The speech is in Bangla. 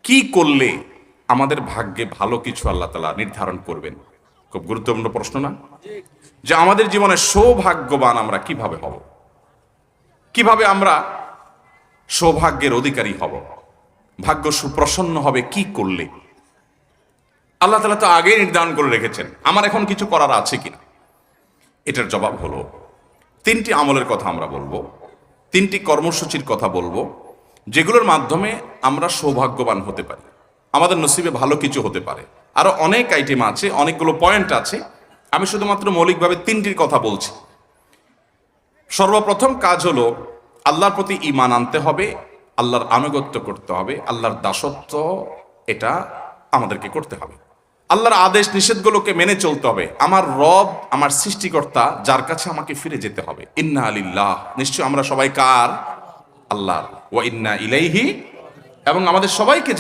কি করলে আমাদের ভাগ্যে ভালো কিছু আল্লাহ তাআলা নির্ধারণ করবেন? খুব গুরুত্বপূর্ণ প্রশ্ন না? যে আমাদের জীবনে সৌভাগ্যবান আমরা কিভাবে হব, কিভাবে আমরা সৌভাগ্যের অধিকারী হব, ভাগ্য সুপ্রসন্ন হবে কি করলে? আল্লাহ তাআলা তো আগে নির্ধারণ করে রেখেছেন, আমার এখন কিছু করার আছে কিনা। এটার জবাব হলো তিনটি আমলের কথা আমরা বলবো, তিনটি কর্মসূচির কথা বলবো, যেগুলোর মাধ্যমে আমরা সৌভাগ্যবান হতে পারি, আমাদের নসিবে ভালো কিছু হতে পারে। আরো অনেক আইটেম আছে, অনেকগুলো পয়েন্ট আছে, আমি শুধুমাত্র মৌলিকভাবে তিনটির কথা বলছি। সর্বপ্রথম কাজ হলো আল্লাহর প্রতি ঈমান আনতে হবে, আল্লাহর আনুগত্য করতে হবে, আল্লাহর দাসত্ব এটা আমাদেরকে করতে হবে, আল্লাহর আদেশ নিষেধগুলোকে মেনে চলতে হবে। আমার রব, আমার সৃষ্টিকর্তা, যার কাছে আমাকে ফিরে যেতে হবে। ইন্না লিল্লাহ, নিশ্চয় আমরা সবাই কার? আল্লাহর। ওয়া ইন্না ইলাইহি, এবং আমাদের সবাইকে